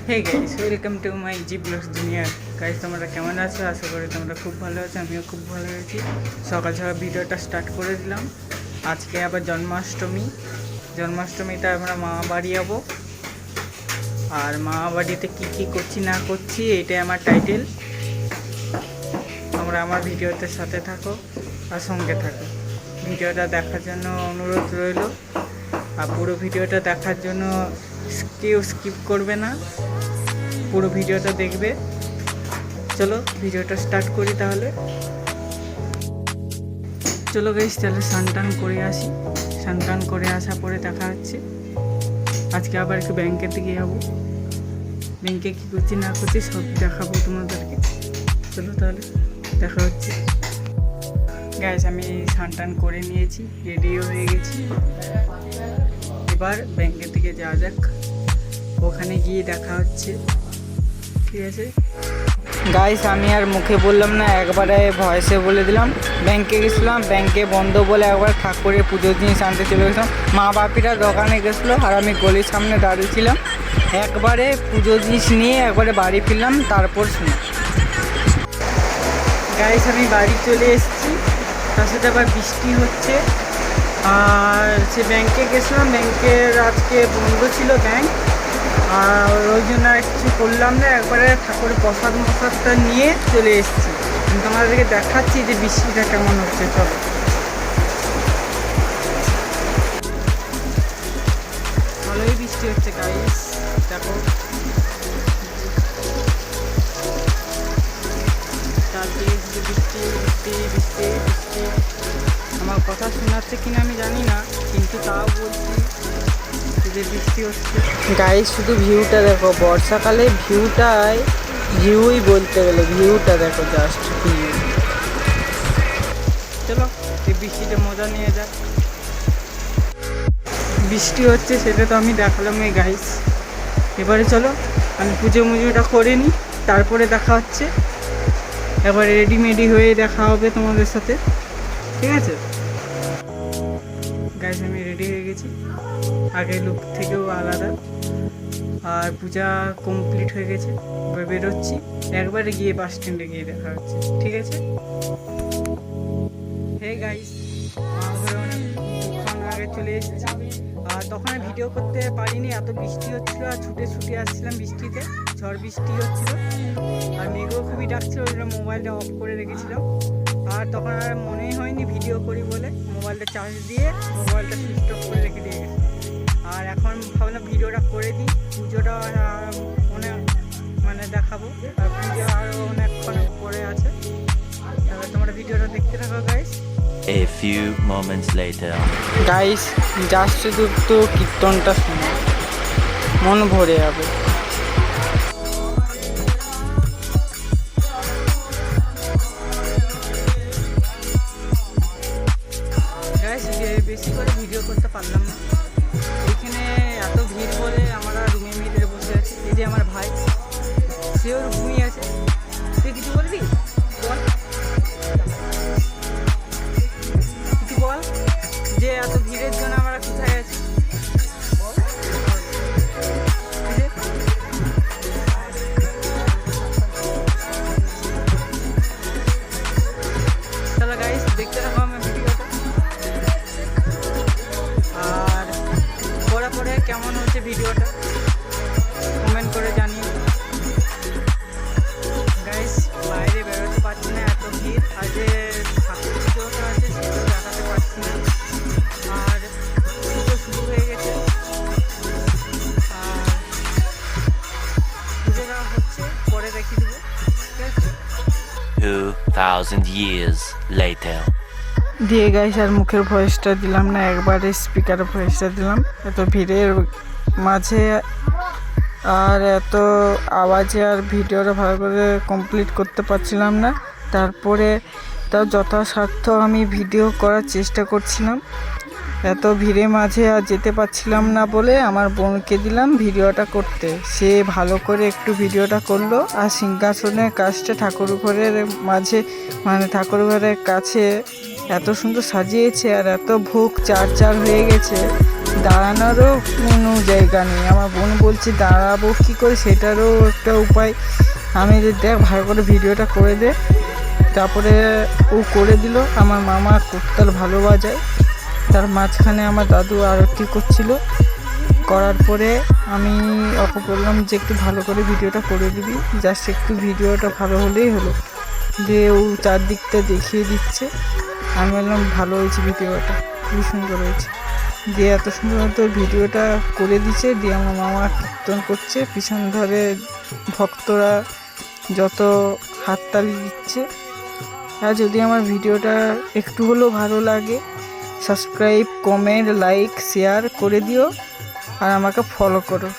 Hey guys, welcome to my G blogs দুনিয়া। Guys, তোমরা কেমন আছো? আশা করি তোমরা খুব ভালো আছো। আমিও খুব ভালো আছি। সকাল সকাল ভিডিওটা স্টার্ট করে দিলাম। আজকে আবার জন্মাষ্টমীতে আমরা মামা বাড়ি যাবো। আর মামা বাড়িতে কী কী করছি না করছি এটাই আমার টাইটেল। তোমরা আমার ভিডিওতে সাথে থাকো আর সঙ্গে থাকো। ভিডিওটা দেখার জন্য অনুরোধ রইল। আর পুরো ভিডিওটা দেখার জন্য কেউ স্কিপ করবে না, পুরো ভিডিওটা দেখবে। চলো ভিডিওটা স্টার্ট করি তাহলে। চলো গাইস, তাহলে স্নান করে আসি। স্নান করে আসার পরে দেখা হচ্ছে। আজকে আবার একটু ব্যাংকের দিকে যাবো। ব্যাংকে কী করছি না করছি সব দেখাবো তোমাদেরকে। চলো তাহলে দেখা হচ্ছে। গাইস, আমি স্নান করে নিয়েছি, রেডিও হয়ে গেছি। এবার ব্যাংকের দিকে যাওয়া যাক, ওখানে গিয়ে দেখা হচ্ছে। ঠিক আছে গাইস, আমি আর মুখে বললাম না, একবারে ভয়েসে বলে দিলাম। ব্যাংকে গেছিলাম, ব্যাংকে বন্ধ বলে একবার ঠাকুরের পুজোর জিনিস আনতে চলে গেছিলাম। মা বাপিরা দোকানে গেছিলো আর আমি গলির সামনে দাঁড়িয়েছিলাম। একবারে পুজোর জিনিস নিয়ে একবারে বাড়ি ফিরলাম। তারপর শুনে গাইস, আমি বাড়ি চলে এসেছি। তার সাথে আবার বৃষ্টি হচ্ছে। আর সে ব্যাংকে গেছিলাম, ব্যাংকের আজকে বন্ধ ছিল ব্যাংক। আর ওই জন্য আর কিছু করলাম না, একবারে ঠাকুরের প্রসাদটা নিয়ে চলে এসেছি। আমি তোমাদেরকে দেখাচ্ছি যে বৃষ্টিটা কেমন হচ্ছে। চলো, ভালোই বৃষ্টি হচ্ছে গাইস, দেখো। চারদিকে বৃষ্টি বৃষ্টি বৃষ্টি বৃষ্টি। আমার কথা শোনাচ্ছে কিনা আমি জানি না, কিন্তু তাও বলছি যে বৃষ্টি হচ্ছে। গাইস, শুধু ভিউটা দেখো, বর্ষাকালে ভিউই বলতে গেলে ভিউটা দেখো, জাস্ট ভিউ। চলো এই বৃষ্টিতে মজা নিয়ে যাক। বৃষ্টি হচ্ছে সেটা তো আমি দেখালাম এই গাইস। এবারে চলো আমি পুজোটা করে নিই, তারপরে দেখা হচ্ছে। এবার রেডিমেডি হয়ে দেখা হবে তোমাদের সাথে, ঠিক আছে গাইস? আমি রেডি হয়ে গেছি, আগের লুক থেকেও আলাদা। আর পূজা কমপ্লিট হয়ে গেছে, এবার বেরোচ্ছি। একবারে গিয়ে বাস স্ট্যান্ডে গিয়ে দেখা হচ্ছে, ঠিক আছে? হে গাইস, অনেকক্ষণ আগে চলে এসেছি। আর তখন ভিডিও করতে পারিনি, এত বৃষ্টি হচ্ছিলো। আর ছুটে আসছিলাম বৃষ্টিতে, ঝড় বৃষ্টি হচ্ছিলো। আর মেঘও খুবই ডাকছিল, ওই জন্য মোবাইলটা অফ করে রেখেছিলাম। আর তখন আর মনেই হয়নি ভিডিও করি বলে, মোবাইলটা চার্জ দিয়ে মোবাইলটা সুইচ অফ করে রেখে দিয়ে গেছি। আর এখন ভাবলাম ভিডিওটা করে দিই, পুজোটা মানে দেখাবো। আর পুজো আরও অনেকক্ষণ পরে আছে। এবার তোমরা ভিডিওটা দেখতে থাকো guys. A few moments later. Guys, just শুধু তো কীর্তনটা শুনে মন ভরে যাবে। গাইস, বেশি করে ভিডিও করতে পারলাম না, এখানে এত ভিড় বলে আমরা রুমের ভিতরে বসে আছি। এই যে আমার ভাই, সেও ঘুমিয়ে আছে। তুই কিছু বলবি? বল, কিছু বল, যে এত ভিড়ের জন্য আমরা কোথায় আছি। চলো গাইস, দেখতে থাকো আমার ভিডিওটা। আর পরে কেমন হচ্ছে ভিডিওটা কমেন্ট করে জানিও গাইস। বাইরে বেরোতে পারছি না, এত ভিড়। আর যে ঠাকুর পুজোটা আছে সেটাও দেখাতে পারছি না। আর পুজো শুরু হয়ে গেছে, আর পুজোটা হচ্ছে, পরে দেখিয়ে দেবো, ঠিক আছে? 2000 years later. দিয়ে গাইস, আর মুখের ভয়েসটা দিলাম না, একবারে স্পিকারের ভয়েসটা দিলাম। এত ভিড়ের মাঝে আর এত আওয়াজে আর ভিডিওটা ভালো করে কমপ্লিট করতে পারছিলাম না। তারপরে তাও যথাসাধ্য আমি ভিডিও করার চেষ্টা করছিলাম। এত ভিড়ের মাঝে আর যেতে পারছিলাম না বলে আমার বোনকে দিলাম ভিডিওটা করতে। সে ভালো করে একটু ভিডিওটা করলো। আর সিংহাসনের কাজটা ঠাকুর ঘরের মাঝে, মানে ঠাকুর ঘরের কাছে এত সুন্দর সাজিয়েছে। আর এত ভোগ চার হয়ে গেছে, দাঁড়ানোরও কোনো জায়গা নেই। আমার বোন বলছে দাঁড়াবো কী করে, সেটারও একটা উপায়। আমি দেখ ভালো করে ভিডিওটা করে দে, তারপরে ও করে দিল। আমার মামা করতাল ভালো বাজায়, তার মাঝখানে আমার দাদু আরতি করছিল। করার পরে আমি ওকে বললাম যে একটু ভালো করে ভিডিওটা করে দিবি, জাস্ট একটু ভিডিওটা ভালো হলেই হলো। দিয়ে ও চারদিকটা দেখিয়ে দিচ্ছে। আমি বললাম ভালো হয়েছে ভিডিওটা, খুবই সুন্দর হয়েছে। দিয়ে এত সুন্দর তো ভিডিওটা করে দিচ্ছে। দিয়ে আমার মামা কীর্তন করছে, পিছন ধরে ভক্তরা যত হাততালি দিচ্ছে। আর যদি আমার ভিডিওটা একটু হলেও ভালো লাগে, সাবস্ক্রাইব, কমেন্ট, লাইক, শেয়ার করে দিও আর আমাকে ফলো করো।